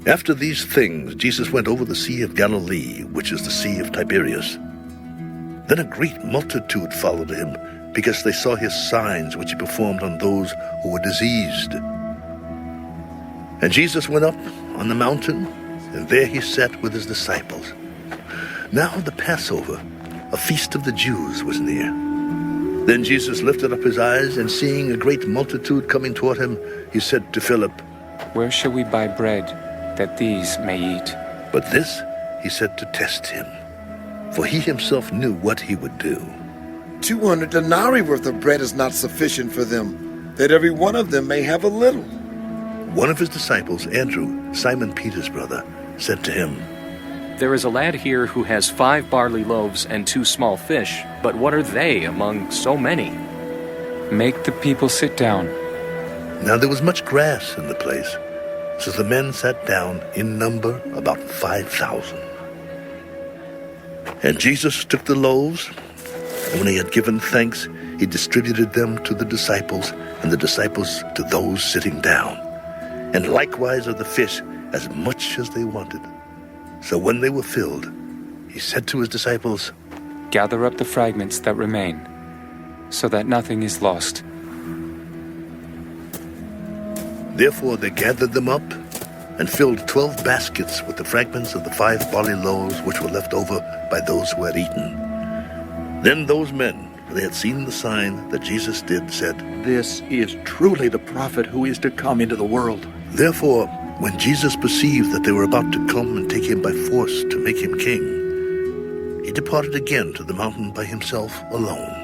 After these things, Jesus went over the Sea of Galilee, which is the Sea of Tiberias. Then a great multitude followed him, because they saw his signs which he performed on those who were diseased. And Jesus went up on the mountain, and there he sat with his disciples. Now the Passover, a feast of the Jews, was near. Then Jesus lifted up his eyes, and seeing a great multitude coming toward him, he said to Philip, "Where shall we buy bread that these may eat?" But this he said to test him, for he himself knew what he would do. 200 denarii worth of bread is not sufficient for them, that every one of them may have a little. One of his disciples, Andrew, Simon Peter's brother, said to him, "There is a lad here who has 5 barley loaves and 2 small fish, but what are they among so many?" "Make the people sit down." Now there was much grass in the place, so the men sat down in number about 5,000. And Jesus took the loaves, and when he had given thanks, he distributed them to the disciples, and the disciples to those sitting down, and likewise of the fish as much as they wanted. So when they were filled, he said to his disciples, "Gather up the fragments that remain, so that nothing is lost." Therefore they gathered them up, and filled 12 baskets with the fragments of the 5 barley loaves which were left over by those who had eaten. Then those men, when they had seen the sign that Jesus did, said, "This is truly the prophet who is to come into the world." Therefore, when Jesus perceived that they were about to come and take him by force to make him king, he departed again to the mountain by himself alone.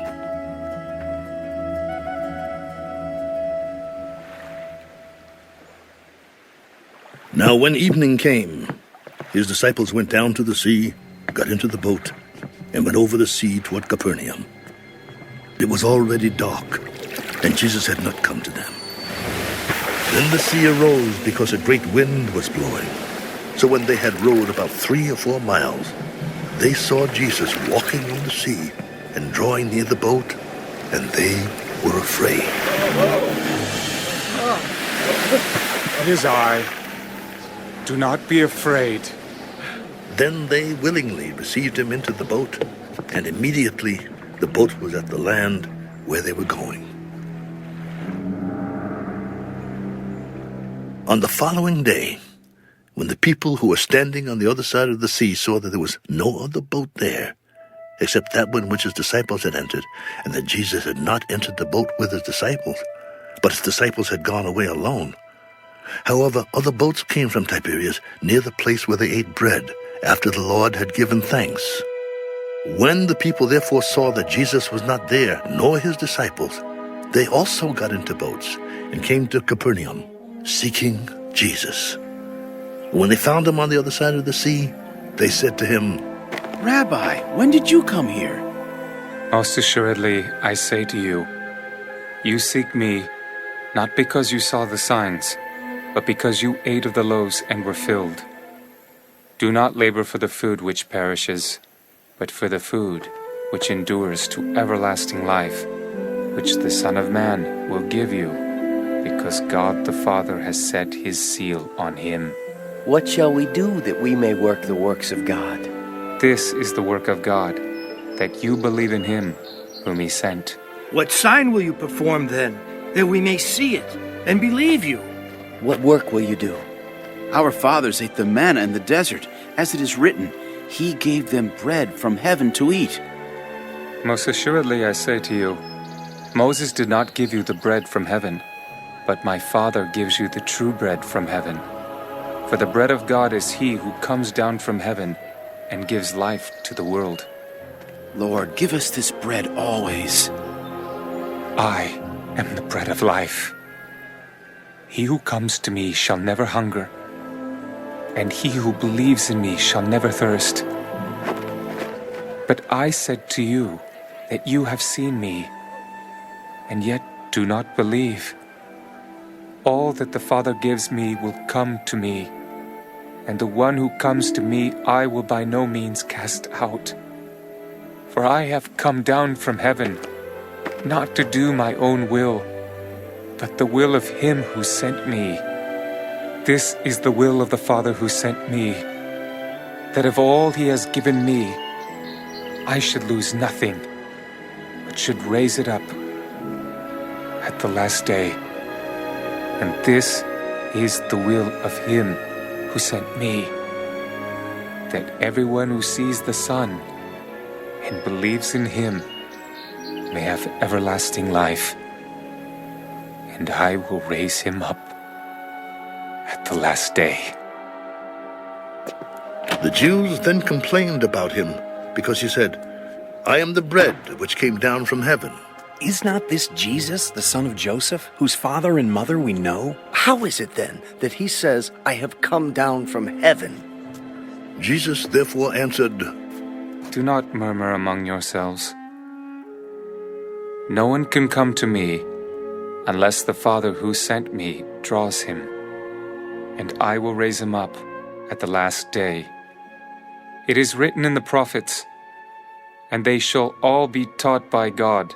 Now when evening came, his disciples went down to the sea, got into the boat, and went over the sea toward Capernaum. It was already dark, and Jesus had not come to them. Then the sea arose because a great wind was blowing. So when they had rowed about 3 or 4 miles, they saw Jesus walking on the sea and drawing near the boat, and they were afraid. "It is I. Do not be afraid." Then they willingly received him into the boat, and immediately the boat was at the land where they were going. On the following day, when the people who were standing on the other side of the sea saw that there was no other boat there, except that one which his disciples had entered, and that Jesus had not entered the boat with his disciples, but his disciples had gone away alone. However, other boats came from Tiberias near the place where they ate bread, after the Lord had given thanks. When the people therefore saw that Jesus was not there, nor his disciples, they also got into boats and came to Capernaum, seeking Jesus. When they found him on the other side of the sea, they said to him, "Rabbi, when did you come here?" Most assuredly, I say to you, you seek me, not because you saw the signs, but because you ate of the loaves and were filled. Do not labor for the food which perishes, but for the food which endures to everlasting life, which the Son of Man will give you, because God the Father has set his seal on him. What shall we do that we may work the works of God? This is the work of God, that you believe in him whom he sent. What sign will you perform then, that we may see it and believe you? What work will you do? Our fathers ate the manna in the desert, as it is written, He gave them bread from heaven to eat. Most assuredly I say to you, Moses did not give you the bread from heaven, but my Father gives you the true bread from heaven. For the bread of God is he who comes down from heaven and gives life to the world. Lord, give us this bread always. I am the bread of life. He who comes to me shall never hunger, and he who believes in me shall never thirst. But I said to you that you have seen me, and yet do not believe. All that the Father gives me will come to me, and the one who comes to me I will by no means cast out. For I have come down from heaven, not to do my own will, but the will of him who sent me. This is the will of the Father who sent me, that of all he has given me, I should lose nothing, but should raise it up at the last day. And this is the will of him who sent me, that everyone who sees the Son and believes in him may have everlasting life, and I will raise him up at the last day. The Jews then complained about him, because he said, I am the bread which came down from heaven. Is not this Jesus, the son of Joseph, whose father and mother we know? How is it then that he says, I have come down from heaven? Jesus therefore answered, Do not murmur among yourselves. No one can come to me unless the Father who sent me draws him, and I will raise him up at the last day. It is written in the prophets, and they shall all be taught by God.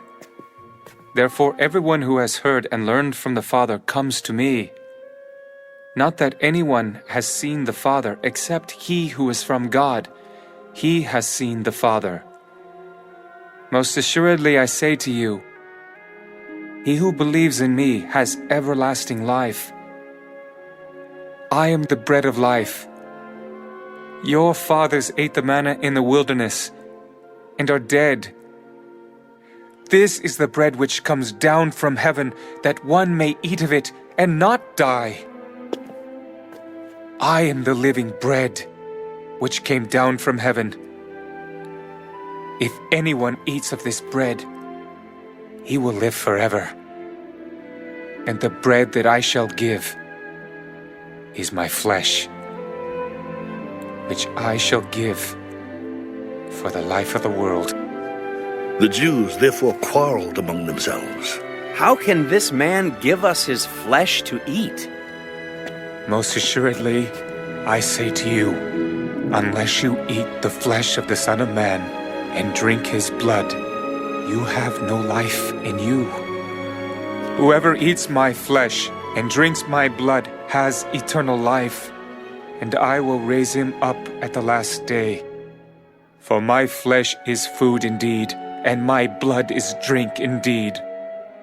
Therefore everyone who has heard and learned from the Father comes to me. Not that anyone has seen the Father except he who is from God. He has seen the Father. Most assuredly I say to you, he who believes in me has everlasting life. I am the bread of life. Your fathers ate the manna in the wilderness and are dead. This is the bread which comes down from heaven, that one may eat of it and not die. I am the living bread which came down from heaven. If anyone eats of this bread, he will live forever. And the bread that I shall give is my flesh, which I shall give for the life of the world. The Jews therefore quarreled among themselves. How can this man give us his flesh to eat? Most assuredly, I say to you, unless you eat the flesh of the Son of Man and drink his blood, you have no life in you. Whoever eats my flesh and drinks my blood has eternal life, and I will raise him up at the last day. For my flesh is food indeed, and my blood is drink indeed.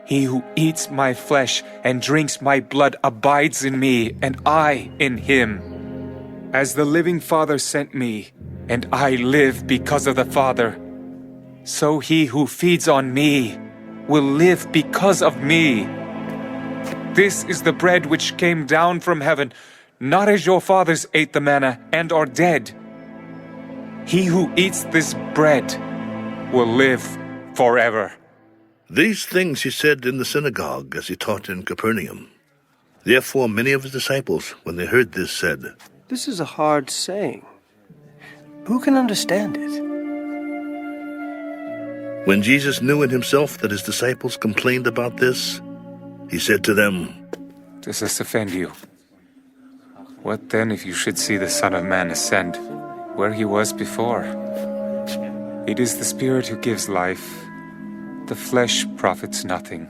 He who eats my flesh and drinks my blood abides in me, and I in him. As the living Father sent me, and I live because of the Father, so he who feeds on me will live because of me. This is the bread which came down from heaven, not as your fathers ate the manna and are dead. He who eats this bread will live forever. These things he said in the synagogue as he taught in Capernaum. Therefore many of his disciples, when they heard this, said, This is a hard saying. Who can understand it? When Jesus knew in himself that his disciples complained about this, he said to them, Does this offend you? What then if you should see the Son of Man ascend where he was before? It is the Spirit who gives life. The flesh profits nothing.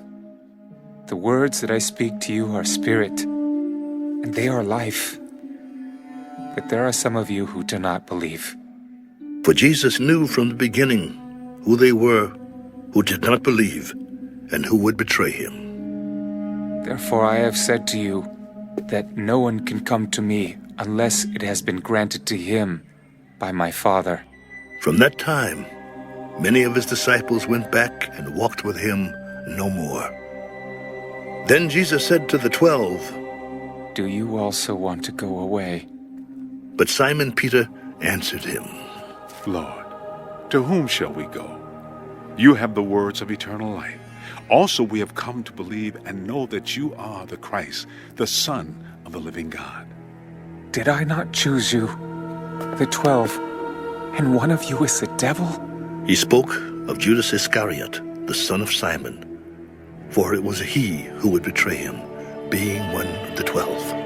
The words that I speak to you are spirit, and they are life. But there are some of you who do not believe. For Jesus knew from the beginning who they were who did not believe and who would betray him. Therefore I have said to you that no one can come to me unless it has been granted to him by my Father. From that time, many of his disciples went back and walked with him no more. Then Jesus said to the 12, Do you also want to go away? But Simon Peter answered him, Lord, to whom shall we go? You have the words of eternal life. Also we have come to believe and know that you are the Christ, the Son of the living God. Did I not choose you, the 12, and one of you is the devil? He spoke of Judas Iscariot, the son of Simon, for it was he who would betray him, being one of the 12.